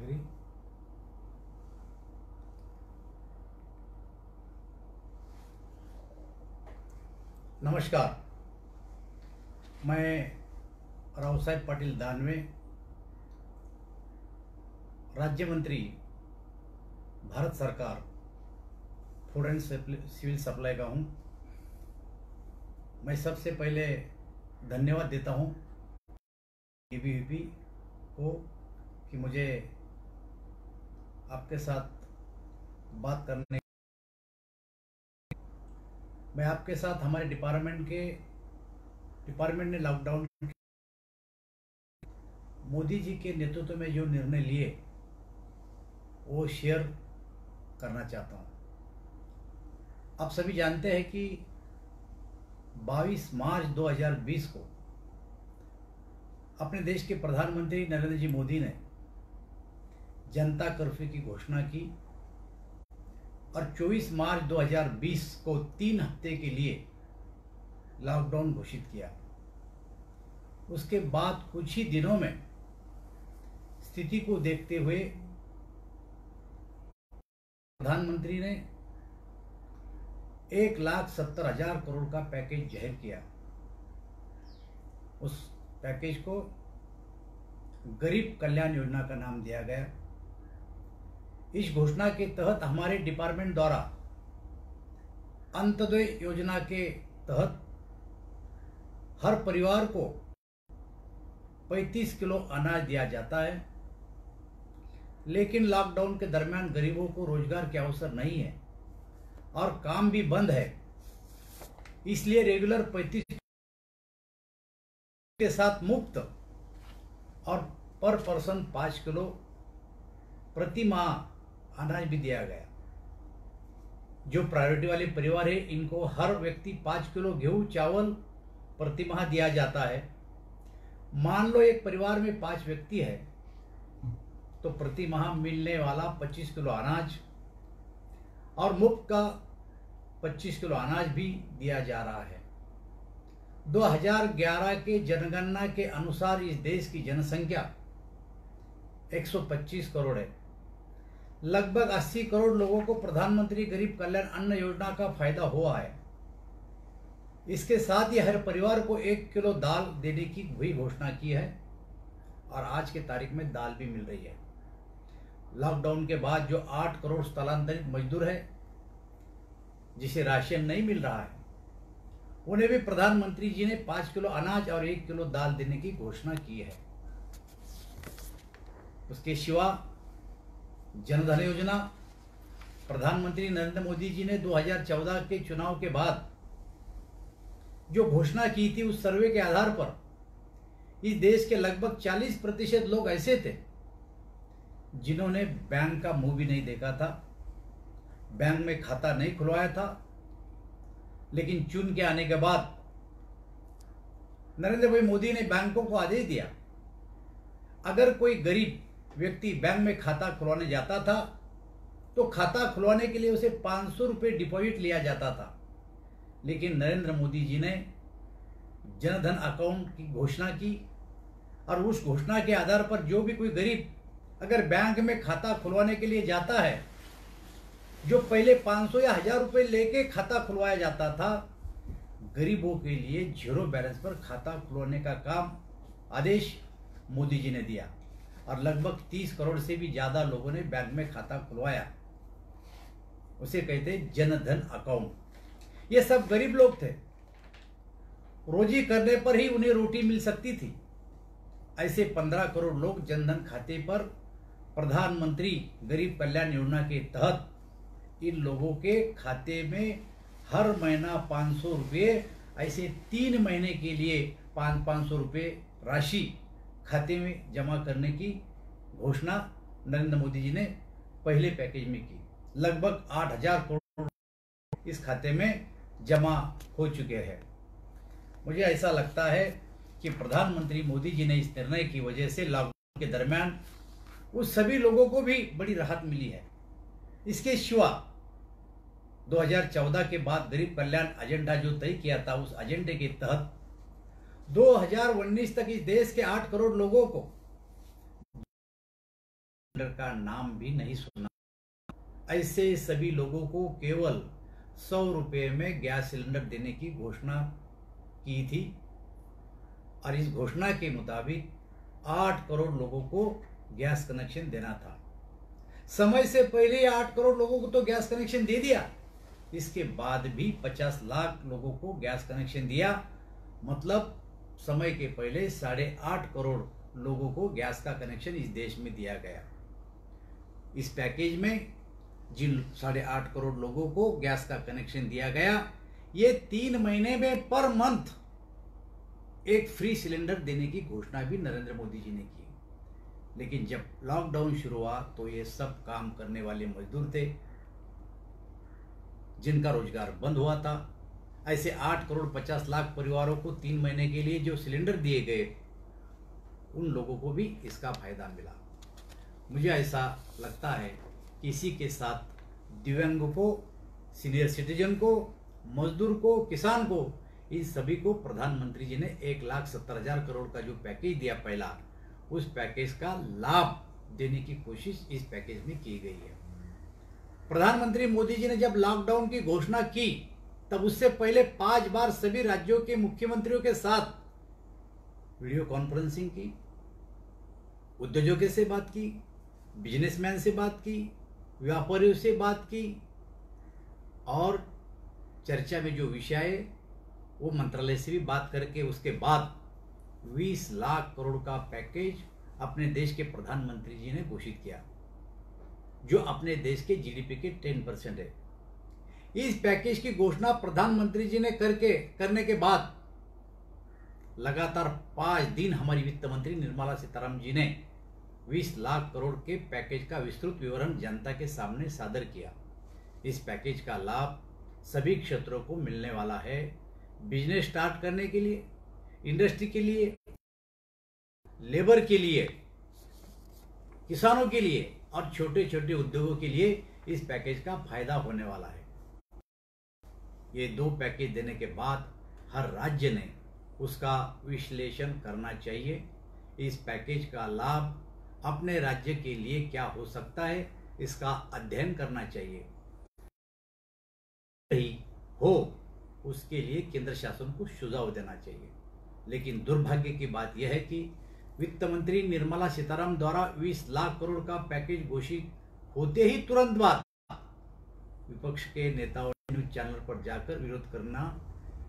Agree. नमस्कार, मैं रावसाहेब पाटील दानवे, राज्य मंत्री, भारत सरकार, फूड एंड सिविल सप्लाई का हूँ। मैं सबसे पहले धन्यवाद देता हूँ एबीवीपी को कि मुझे आपके साथ बात करने, मैं आपके साथ हमारे डिपार्टमेंट ने लॉकडाउन मोदी जी के नेतृत्व में जो निर्णय लिए वो शेयर करना चाहता हूँ। आप सभी जानते हैं कि 22 मार्च 2020 को अपने देश के प्रधानमंत्री नरेंद्र जी मोदी ने जनता कर्फ्यू की घोषणा की और 24 मार्च 2020 को 3 हफ्ते के लिए लॉकडाउन घोषित किया। उसके बाद कुछ ही दिनों में स्थिति को देखते हुए प्रधानमंत्री ने 1,70,000 करोड़ का पैकेज जाहिर किया। उस पैकेज को गरीब कल्याण योजना का नाम दिया गया। इस घोषणा के तहत हमारे डिपार्टमेंट द्वारा अंत्योदय योजना के तहत हर परिवार को 35 किलो अनाज दिया जाता है। लेकिन लॉकडाउन के दरमियान गरीबों को रोजगार के अवसर नहीं है और काम भी बंद है, इसलिए रेगुलर 35 के साथ मुफ्त और पर पर्सन 5 किलो प्रति माह अनाज भी दिया गया। जो प्रायोरिटी वाले परिवार है इनको हर व्यक्ति 5 किलो गेहूं चावल प्रति माह दिया जाता है। मान लो एक परिवार में 5 व्यक्ति है तो प्रति माह मिलने वाला 25 किलो अनाज और मुफ्त का 25 किलो अनाज भी दिया जा रहा है। 2011 के जनगणना के अनुसार इस देश की जनसंख्या 125 करोड़ है। लगभग 80 करोड़ लोगों को प्रधानमंत्री गरीब कल्याण अन्न योजना का फायदा हुआ है। इसके साथ ही हर परिवार को 1 किलो दाल देने की भी घोषणा की है और आज के तारीख में दाल भी मिल रही है। लॉकडाउन के बाद जो 8 करोड़ स्थलांतरित मजदूर है जिसे राशन नहीं मिल रहा है, उन्हें भी प्रधानमंत्री जी ने 5 किलो अनाज और 1 किलो दाल देने की घोषणा की है। उसके सिवा जनधन योजना, प्रधानमंत्री नरेंद्र मोदी जी ने 2014 के चुनाव के बाद जो घोषणा की थी, उस सर्वे के आधार पर इस देश के लगभग 40% लोग ऐसे थे जिन्होंने बैंक का मुंह भी नहीं देखा था, बैंक में खाता नहीं खुलवाया था। लेकिन चुन के आने के बाद नरेंद्र भाई मोदी ने बैंकों को आदेश दिया, अगर कोई गरीब व्यक्ति बैंक में खाता खुलवाने जाता था तो खाता खुलवाने के लिए उसे 500 रुपये डिपॉजिट लिया जाता था। लेकिन नरेंद्र मोदी जी ने जनधन अकाउंट की घोषणा की और उस घोषणा के आधार पर जो भी कोई गरीब अगर बैंक में खाता खुलवाने के लिए जाता है, जो पहले 500 या 1000 रुपये लेके खाता खुलवाया जाता था, गरीबों के लिए 0 बैलेंस पर खाता खुलवाने का काम आदेश मोदी जी ने दिया और लगभग 30 करोड़ से भी ज्यादा लोगों ने बैंक में खाता खुलवाया। उसे कहते जनधन अकाउंट। ये सब गरीब लोग थे, रोजी करने पर ही उन्हें रोटी मिल सकती थी। ऐसे 15 करोड़ लोग जनधन खाते पर प्रधानमंत्री गरीब कल्याण योजना के तहत इन लोगों के खाते में हर महीना 500 रुपये, ऐसे 3 महीने के लिए 500 रुपये राशि खाते में जमा करने की घोषणा नरेंद्र मोदी जी ने पहले पैकेज में की। लगभग 8,000 करोड़ इस खाते में जमा हो चुके हैं। मुझे ऐसा लगता है कि प्रधानमंत्री मोदी जी ने इस निर्णय की वजह से लॉकडाउन के दरमियान उस सभी लोगों को भी बड़ी राहत मिली है। इसके सिवा 2014 के बाद गरीब कल्याण एजेंडा जो तय किया था, उस एजेंडे के तहत 2019 तक इस देश के 8 करोड़ लोगों को सिलेंडर का नाम भी नहीं सुना। ऐसे सभी लोगों को केवल 100 रुपये में गैस सिलेंडर देने की घोषणा की थी और इस घोषणा के मुताबिक 8 करोड़ लोगों को गैस कनेक्शन देना था। समय से पहले 8 करोड़ लोगों को तो गैस कनेक्शन दे दिया, इसके बाद भी 50 लाख लोगों को गैस कनेक्शन दिया, मतलब समय के पहले 8.5 करोड़ लोगों को गैस का कनेक्शन इस देश में दिया गया। इस पैकेज में जिन 8.5 करोड़ लोगों को गैस का कनेक्शन दिया गया, ये 3 महीने में पर मंथ एक फ्री सिलेंडर देने की घोषणा भी नरेंद्र मोदी जी ने की। लेकिन जब लॉकडाउन शुरू हुआ तो ये सब काम करने वाले मजदूर थे जिनका रोजगार बंद हुआ था। ऐसे 8 करोड़ 50 लाख परिवारों को 3 महीने के लिए जो सिलेंडर दिए गए, उन लोगों को भी इसका फायदा मिला। मुझे ऐसा लगता है कि इसी के साथ दिव्यांगों को, सीनियर सिटीजन को, मजदूर को, किसान को, इन सभी को प्रधानमंत्री जी ने 1,70,000 करोड़ का जो पैकेज दिया पहला, उस पैकेज का लाभ देने की कोशिश इस पैकेज में की गई है। प्रधानमंत्री मोदी जी ने जब लॉकडाउन की घोषणा की तब उससे पहले 5 बार सभी राज्यों के मुख्यमंत्रियों के साथ वीडियो कॉन्फ्रेंसिंग की, उद्योजकों से बात की, बिजनेसमैन से बात की, व्यापारियों से बात की और चर्चा में जो विषय है वो मंत्रालय से भी बात करके उसके बाद 20 लाख करोड़ का पैकेज अपने देश के प्रधानमंत्री जी ने घोषित किया, जो अपने देश के जीडीपी के 10% है। इस पैकेज की घोषणा प्रधानमंत्री जी ने करने के बाद लगातार 5 दिन हमारी वित्त मंत्री निर्मला सीतारमण जी ने 20 लाख करोड़ के पैकेज का विस्तृत विवरण जनता के सामने सादर किया। इस पैकेज का लाभ सभी क्षेत्रों को मिलने वाला है। बिजनेस स्टार्ट करने के लिए, इंडस्ट्री के लिए, लेबर के लिए, किसानों के लिए और छोटे छोटे उद्योगों के लिए इस पैकेज का फायदा होने वाला है। ये 2 पैकेज देने के बाद हर राज्य ने उसका विश्लेषण करना चाहिए। इस पैकेज का लाभ अपने राज्य के लिए क्या हो सकता है, इसका अध्ययन करना चाहिए। हो उसके लिए केंद्र शासन को सुझाव देना चाहिए। लेकिन दुर्भाग्य की बात यह है कि वित्त मंत्री निर्मला सीतारमण द्वारा 20 लाख करोड़ का पैकेज घोषित होते ही तुरंत बाद विपक्ष के नेताओं ने न्यूज चैनल पर जाकर विरोध करना,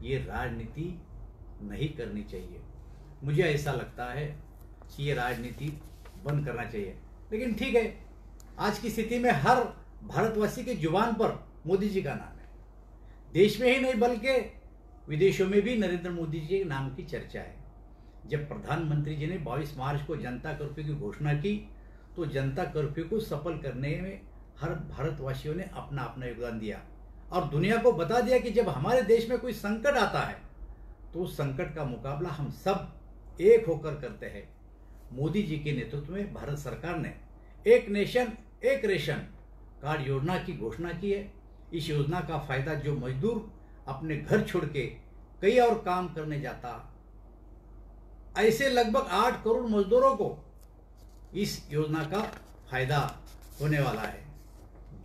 ये राजनीति नहीं करनी चाहिए। मुझे ऐसा लगता है कि ये राजनीति बंद करना चाहिए। लेकिन ठीक है, आज की स्थिति में हर भारतवासी के जुबान पर मोदी जी का नाम है। देश में ही नहीं बल्कि विदेशों में भी नरेंद्र मोदी जी के नाम की चर्चा है। जब प्रधानमंत्री जी ने 22 मार्च को जनता कर्फ्यू की घोषणा की तो जनता कर्फ्यू को सफल करने में हर भारतवासियों ने अपना अपना योगदान दिया और दुनिया को बता दिया कि जब हमारे देश में कोई संकट आता है तो उस संकट का मुकाबला हम सब एक होकर करते हैं। मोदी जी के नेतृत्व में भारत सरकार ने एक नेशन एक रेशन कार्ड योजना की घोषणा की है। इस योजना का फायदा जो मजदूर अपने घर छोड़ के कई और काम करने जाता, ऐसे लगभग 8 करोड़ मजदूरों को इस योजना का फायदा होने वाला है।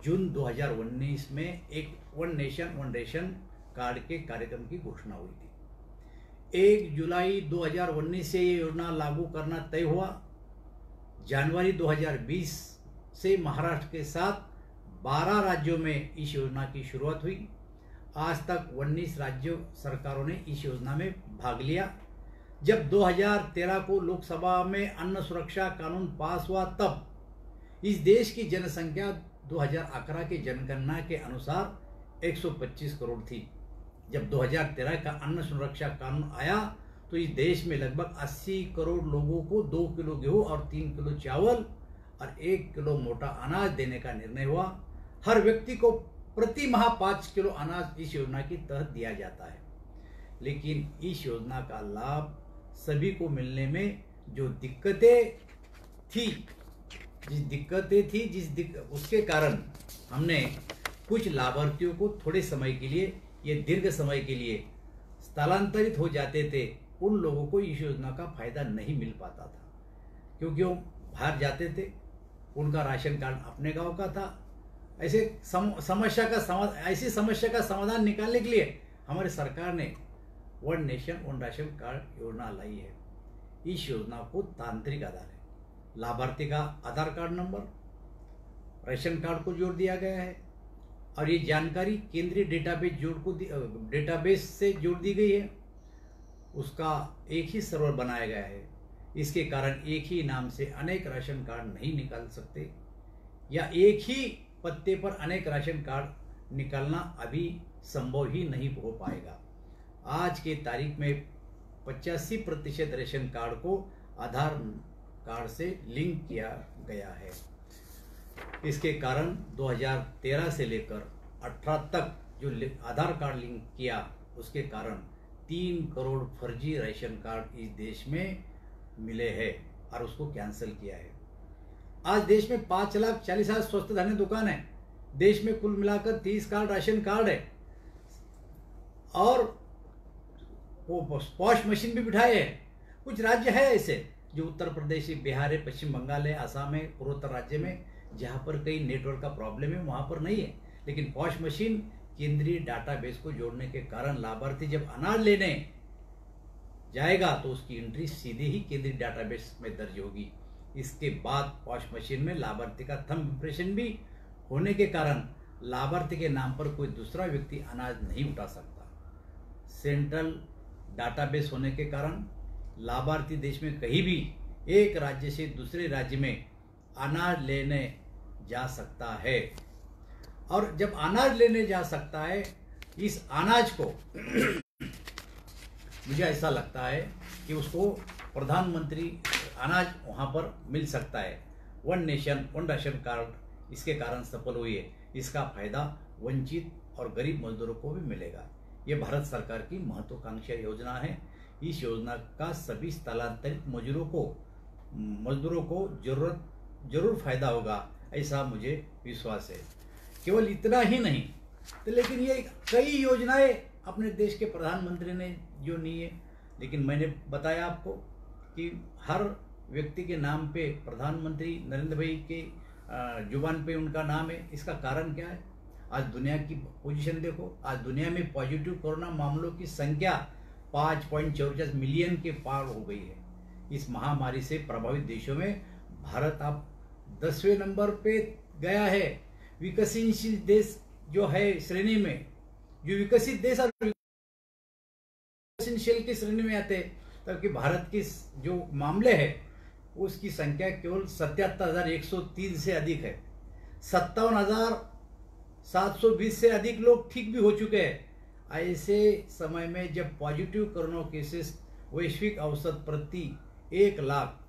जून 2019 में एक one nation one ration card के कार्यक्रम की घोषणा हुई थी। 1 जुलाई 2019 से ये योजना लागू करना तय हुआ। जनवरी 2020 से महाराष्ट्र के साथ 12 राज्यों में इस योजना की शुरुआत हुई। आज तक 19 राज्यों सरकारों ने इस योजना में भाग लिया। जब 2013 को लोकसभा में अन्न सुरक्षा कानून पास हुआ तब इस देश की जनसंख्या 2011 की जनगणना के अनुसार 125 करोड़ थी। जब 2013 का अन्न सुरक्षा कानून आया तो इस देश में लगभग 80 करोड़ लोगों को 2 किलो गेहूं और 3 किलो चावल और 1 किलो मोटा अनाज देने का निर्णय हुआ। हर व्यक्ति को प्रति माह 5 किलो अनाज इस योजना के तहत दिया जाता है। लेकिन इस योजना का लाभ सभी को मिलने में जो दिक्कतें थी, उसके कारण हमने कुछ लाभार्थियों को थोड़े समय के लिए, ये दीर्घ समय के लिए स्थलांतरित हो जाते थे। उन लोगों को इस योजना का फायदा नहीं मिल पाता था क्योंकि वो बाहर जाते थे, उनका राशन कार्ड अपने गांव का था। ऐसी समस्या का समाधान निकालने के लिए हमारी सरकार ने one nation one ration card योजना लाई है। इस योजना को तांत्रिक आधार है। लाभार्थी का आधार कार्ड नंबर राशन कार्ड को जोड़ दिया गया है और ये जानकारी केंद्रीय डेटाबेस से जोड़ दी गई है। उसका एक ही सर्वर बनाया गया है। इसके कारण एक ही नाम से अनेक राशन कार्ड नहीं निकाल सकते या एक ही पत्ते पर अनेक राशन कार्ड निकालना अभी संभव ही नहीं हो पाएगा। आज के तारीख में 85% राशन कार्ड को आधार कार्ड से लिंक किया गया है। इसके कारण 2013 से लेकर 18 तक जो आधार कार्ड लिंक किया उसके कारण 3 करोड़ फर्जी राशन कार्ड इस देश में मिले हैं और उसको कैंसिल किया है। आज देश में 5,40,000 स्वस्थ धान्य दुकान है। देश में कुल मिलाकर 30 कार्ड राशन कार्ड है और वो पॉश मशीन भी बिठाए हैं। कुछ राज्य है ऐसे जो उत्तर प्रदेश, बिहार है, पश्चिम बंगाल है, आसाम है, पूर्वोत्तर राज्य में जहाँ पर कई नेटवर्क का प्रॉब्लम है वहाँ पर नहीं है। लेकिन पॉश मशीन केंद्रीय डाटाबेस को जोड़ने के कारण लाभार्थी जब अनाज लेने जाएगा तो उसकी एंट्री सीधे ही केंद्रीय डाटाबेस में दर्ज होगी। इसके बाद पॉश मशीन में लाभार्थी का थंब इंप्रेशन भी होने के कारण लाभार्थी के नाम पर कोई दूसरा व्यक्ति अनाज नहीं उठा सकता। सेंट्रल डाटाबेस होने के कारण लाभार्थी देश में कहीं भी एक राज्य से दूसरे राज्य में अनाज लेने जा सकता है। और जब अनाज लेने जा सकता है, इस अनाज को मुझे ऐसा लगता है कि उसको प्रधानमंत्री अनाज वहाँ पर मिल सकता है। One nation one ration card इसके कारण सफल हुई है। इसका फायदा वंचित और गरीब मजदूरों को भी मिलेगा। ये भारत सरकार की महत्वाकांक्षी योजना है। इस योजना का सभी स्थलांतरित मजदूरों को जरूर फायदा होगा, ऐसा मुझे विश्वास है। केवल इतना ही नहीं तो लेकिन ये कई योजनाएं अपने देश के प्रधानमंत्री ने जो नहीं है, लेकिन मैंने बताया आपको कि हर व्यक्ति के नाम पे प्रधानमंत्री नरेंद्र भाई के जुबान पे उनका नाम है। इसका कारण क्या है? आज दुनिया की पोजीशन देखो। आज दुनिया में पॉजिटिव कोरोना मामलों की संख्या 5.44 मिलियन के पार हो गई है। इस महामारी से प्रभावित देशों में भारत अब 10वें नंबर पे गया है। विकसनशील देश जो है श्रेणी में, जो विकसित देश और विकसनशील की श्रेणी में आते हैं, तबकि भारत की जो मामले है उसकी संख्या केवल 77,103 से अधिक है। 57,720 से अधिक लोग ठीक भी हो चुके हैं। ऐसे समय में जब पॉजिटिव कोरोना केसेस वैश्विक औसत प्रति 1 लाख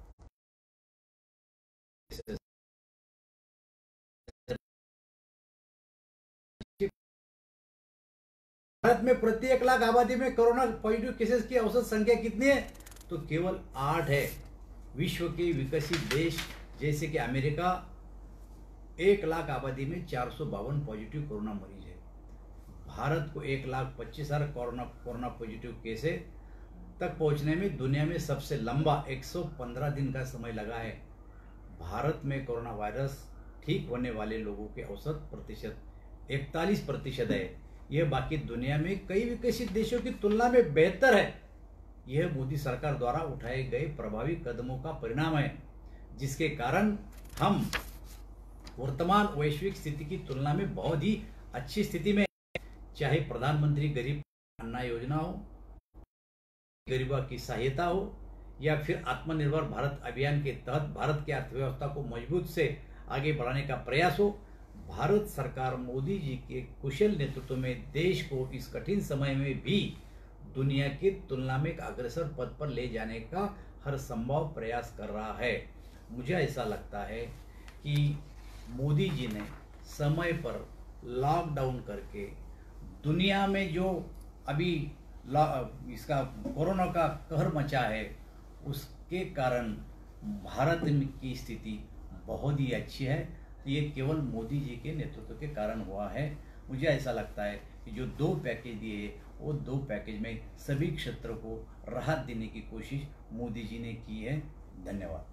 भारत में प्रति 1 लाख आबादी में कोरोना पॉजिटिव केसेस की औसत संख्या कितनी है? तो केवल 8 है। विश्व के विकसित देश जैसे कि अमेरिका 1 लाख आबादी में 452 पॉजिटिव कोरोना मरीज है। भारत को 1,25,000 कोरोना पॉजिटिव केसेस तक पहुंचने में दुनिया में सबसे लंबा 115 दिन का समय लगा है। भारत में कोरोना वायरस ठीक होने वाले लोगों के औसत प्रतिशत 41% है। यह बाकी दुनिया में कई विकसित देशों की तुलना में बेहतर है। यह मोदी सरकार द्वारा उठाए गए प्रभावी कदमों का परिणाम है, जिसके कारण हम वर्तमान वैश्विक स्थिति की तुलना में बहुत ही अच्छी स्थिति में, चाहे प्रधानमंत्री गरीब कल्याण योजना हो, गरीबों की सहायता हो, या फिर आत्मनिर्भर भारत अभियान के तहत भारत की अर्थव्यवस्था को मजबूत से आगे बढ़ाने का प्रयास हो। भारत सरकार मोदी जी के कुशल नेतृत्व में देश को इस कठिन समय में भी दुनिया की तुलना में एक अग्रसर पद पर ले जाने का हर संभव प्रयास कर रहा है। मुझे ऐसा लगता है कि मोदी जी ने समय पर लॉकडाउन करके दुनिया में जो अभी इसका कोरोना का कहर मचा है, उसके कारण भारत की स्थिति बहुत ही अच्छी है। ये केवल मोदी जी के नेतृत्व के कारण हुआ है। मुझे ऐसा लगता है कि जो 2 पैकेज दिए, वो 2 पैकेज में सभी क्षेत्रों को राहत देने की कोशिश मोदी जी ने की है। धन्यवाद।